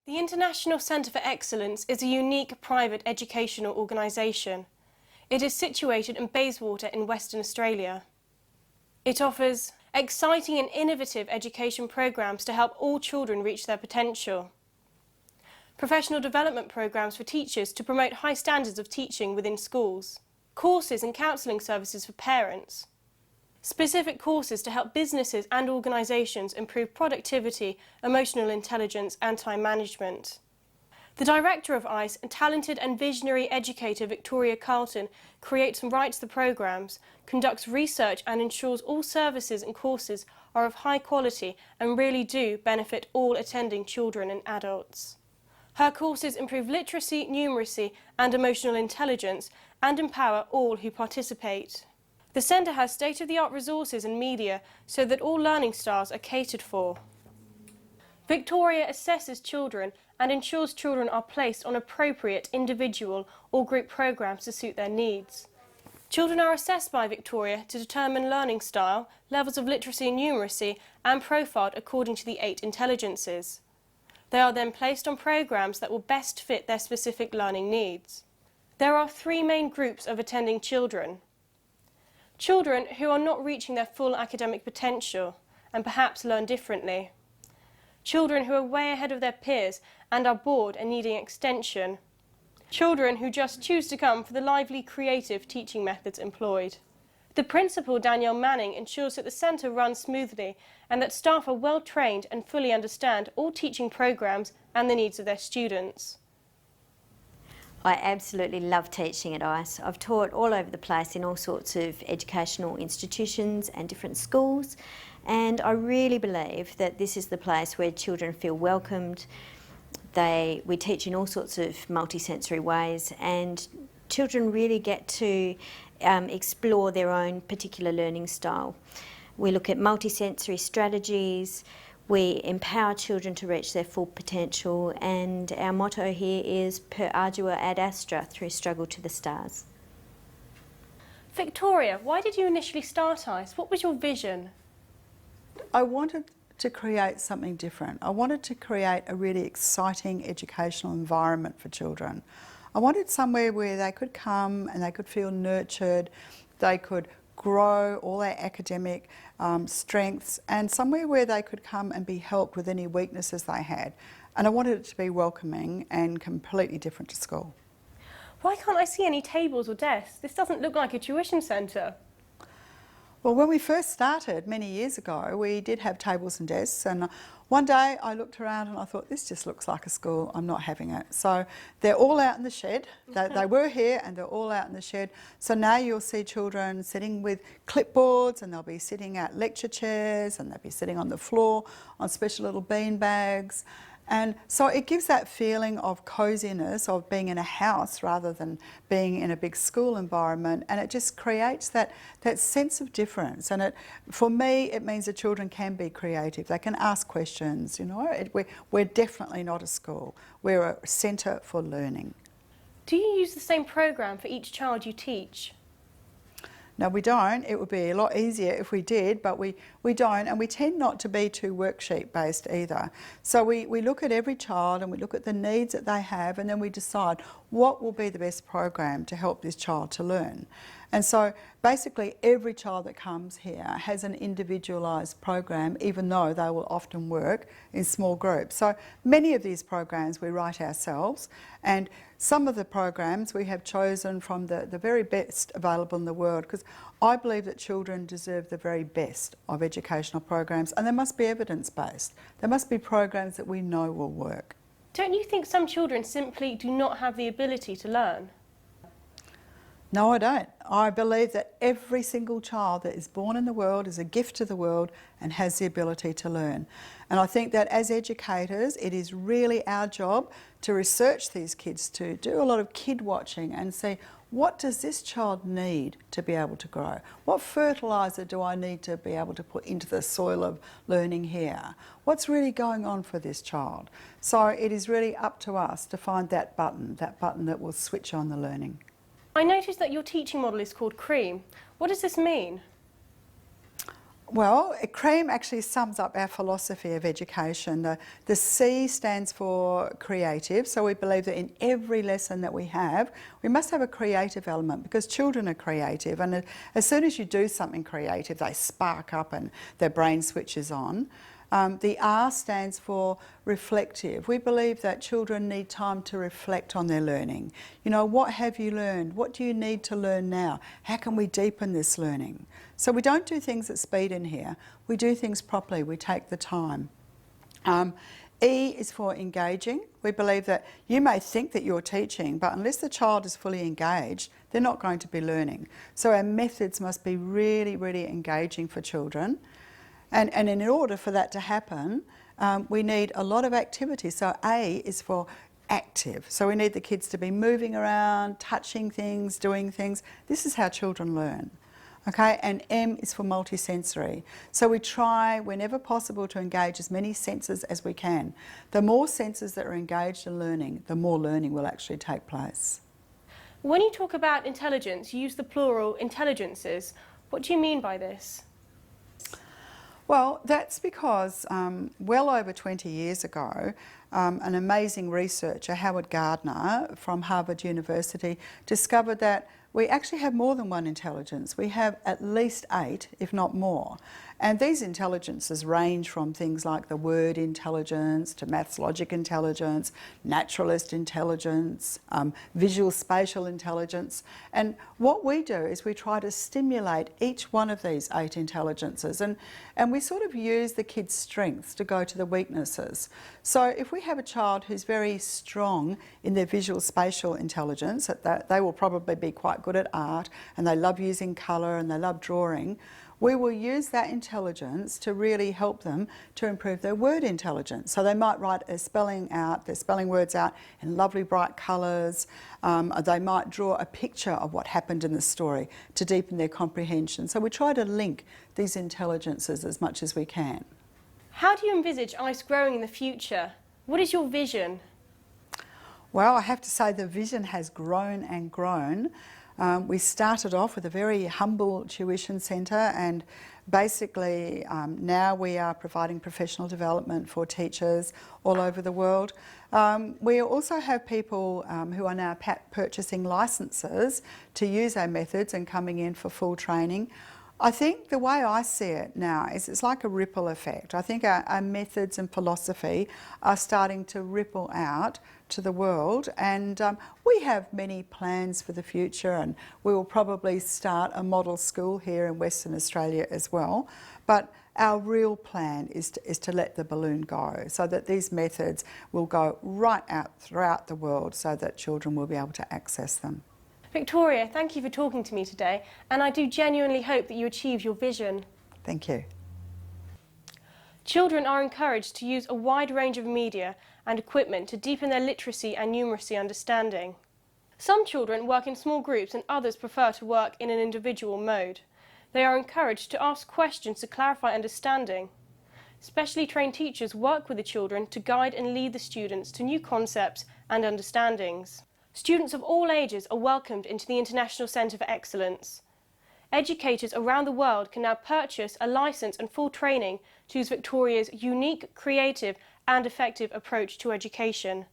The International Centre for Excellence is a unique private educational organisation. It is situated in Bayswater in Western Australia. It offers exciting and innovative education programmes to help all children reach their potential. Professional development programmes for teachers to promote high standards of teaching within schools. Courses and counselling services for parents. Specific courses to help businesses and organisations improve productivity, emotional intelligence and time management. The director of ICE, a talented and visionary educator Victoria Carlton, creates and writes the programmes, conducts research and ensures all services and courses are of high quality and really do benefit all attending children and adults. Her courses improve literacy, numeracy and emotional intelligence and empower all who participate. The centre has state-of-the-art resources and media so that all learning styles are catered for. Victoria assesses children and ensures children are placed on appropriate individual or group programmes to suit their needs. Children are assessed by Victoria to determine learning style, levels of literacy and numeracy and profiled according to the 8 intelligences. They are then placed on programmes that will best fit their specific learning needs. There are 3 main groups of attending children. Children who are not reaching their full academic potential and perhaps learn differently. Children who are way ahead of their peers and are bored and needing extension. Children who just choose to come for the lively, creative teaching methods employed. The principal, Danielle Manning, ensures that the centre runs smoothly and that staff are well trained and fully understand all teaching programmes and the needs of their students. I absolutely love teaching at ICE. I've taught all over the place in all sorts of educational institutions and different schools, and I really believe that this is the place where children feel welcomed. We teach in all sorts of multisensory ways, and children really get to explore their own particular learning style. We look at multisensory strategies. We empower children to reach their full potential, and our motto here is per ardua ad astra, through struggle to the stars. Victoria, why did you initially start ICE? What was your vision? I wanted to create something different. I wanted to create a really exciting educational environment for children. I wanted somewhere where they could come and they could feel nurtured, they could grow all their academic strengths, and somewhere where they could come and be helped with any weaknesses they had. And I wanted it to be welcoming and completely different to school. Why can't I see any tables or desks? This doesn't look like a tuition centre. Well, when we first started many years ago, we did have tables and desks, and one day I looked around and I thought, this just looks like a school, I'm not having it. So they're all out in the shed. They were here and they're all out in the shed. So now you'll see children sitting with clipboards, and they'll be sitting at lecture chairs, and they'll be sitting on the floor on special little bean bags. And so it gives that feeling of coziness, of being in a house rather than being in a big school environment, and it just creates that sense of difference. And for me, it means that children can be creative. They can ask questions, you know. We're definitely not a school. We're a centre for learning. Do you use the same programme for each child you teach? No, we don't. It would be a lot easier if we did, but we don't, and we tend not to be too worksheet based either. So we look at every child and we look at the needs that they have, and then we decide what will be the best program to help this child to learn. And so basically every child that comes here has an individualised program, even though they will often work in small groups. So many of these programs we write ourselves, and some of the programs we have chosen from the very best available in the world, because I believe that children deserve the very best of educational programs, and they must be evidence-based. There must be programs that we know will work. Don't you think some children simply do not have the ability to learn? No, I don't. I believe that every single child that is born in the world is a gift to the world and has the ability to learn. And I think that as educators, it is really our job to research these kids, to do a lot of kid watching and see, what does this child need to be able to grow? What fertiliser do I need to be able to put into the soil of learning here? What's really going on for this child? So it is really up to us to find that button that will switch on the learning. I noticed that your teaching model is called CREAM. What does this mean? Well, CREAM actually sums up our philosophy of education. The C stands for creative, so we believe that in every lesson that we must have a creative element because children are creative, and as soon as you do something creative, they spark up and their brain switches on. The R stands for reflective. We believe that children need time to reflect on their learning. You know, what have you learned? What do you need to learn now? How can we deepen this learning? So we don't do things at speed in here. We do things properly. We take the time. E is for engaging. We believe that you may think that you're teaching, but unless the child is fully engaged, they're not going to be learning. So our methods must be really, really engaging for children. And in order for that to happen, we need a lot of activity. So A is for active. So we need the kids to be moving around, touching things, doing things. This is how children learn. Okay, and M is for multisensory. So we try, whenever possible, to engage as many senses as we can. The more senses that are engaged in learning, the more learning will actually take place. When you talk about intelligence, you use the plural intelligences. What do you mean by this? Well, that's because well over 20 years ago, an amazing researcher, Howard Gardner from Harvard University, discovered that we actually have more than one intelligence. We have at least 8, if not more. And these intelligences range from things like the word intelligence to maths logic intelligence, naturalist intelligence, visual spatial intelligence. And what we do is we try to stimulate each one of these 8 intelligences, and we sort of use the kids' strengths to go to the weaknesses. So if we have a child who's very strong in their visual spatial intelligence, that they will probably be quite good at art and they love using colour and they love drawing, we will use that intelligence to really help them to improve their word intelligence. So they might write their spelling words out in lovely bright colours. They might draw a picture of what happened in the story to deepen their comprehension. So we try to link these intelligences as much as we can. How do you envisage ICE growing in the future? What is your vision? Well, I have to say the vision has grown and grown. We started off with a very humble tuition centre, and basically now we are providing professional development for teachers all over the world. We also have people who are now purchasing licences to use our methods and coming in for full training. I think the way I see it now is it's like a ripple effect. I think our methods and philosophy are starting to ripple out to the world, and we have many plans for the future, and we will probably start a model school here in Western Australia as well. But our real plan is to let the balloon go so that these methods will go right out throughout the world so that children will be able to access them. Victoria, thank you for talking to me today, and I do genuinely hope that you achieve your vision. Thank you. Children are encouraged to use a wide range of media and equipment to deepen their literacy and numeracy understanding. Some children work in small groups and others prefer to work in an individual mode. They are encouraged to ask questions to clarify understanding. Specially trained teachers work with the children to guide and lead the students to new concepts and understandings. Students of all ages are welcomed into the International Centre for Excellence. Educators around the world can now purchase a licence and full training to use Victoria's unique, creative and effective approach to education.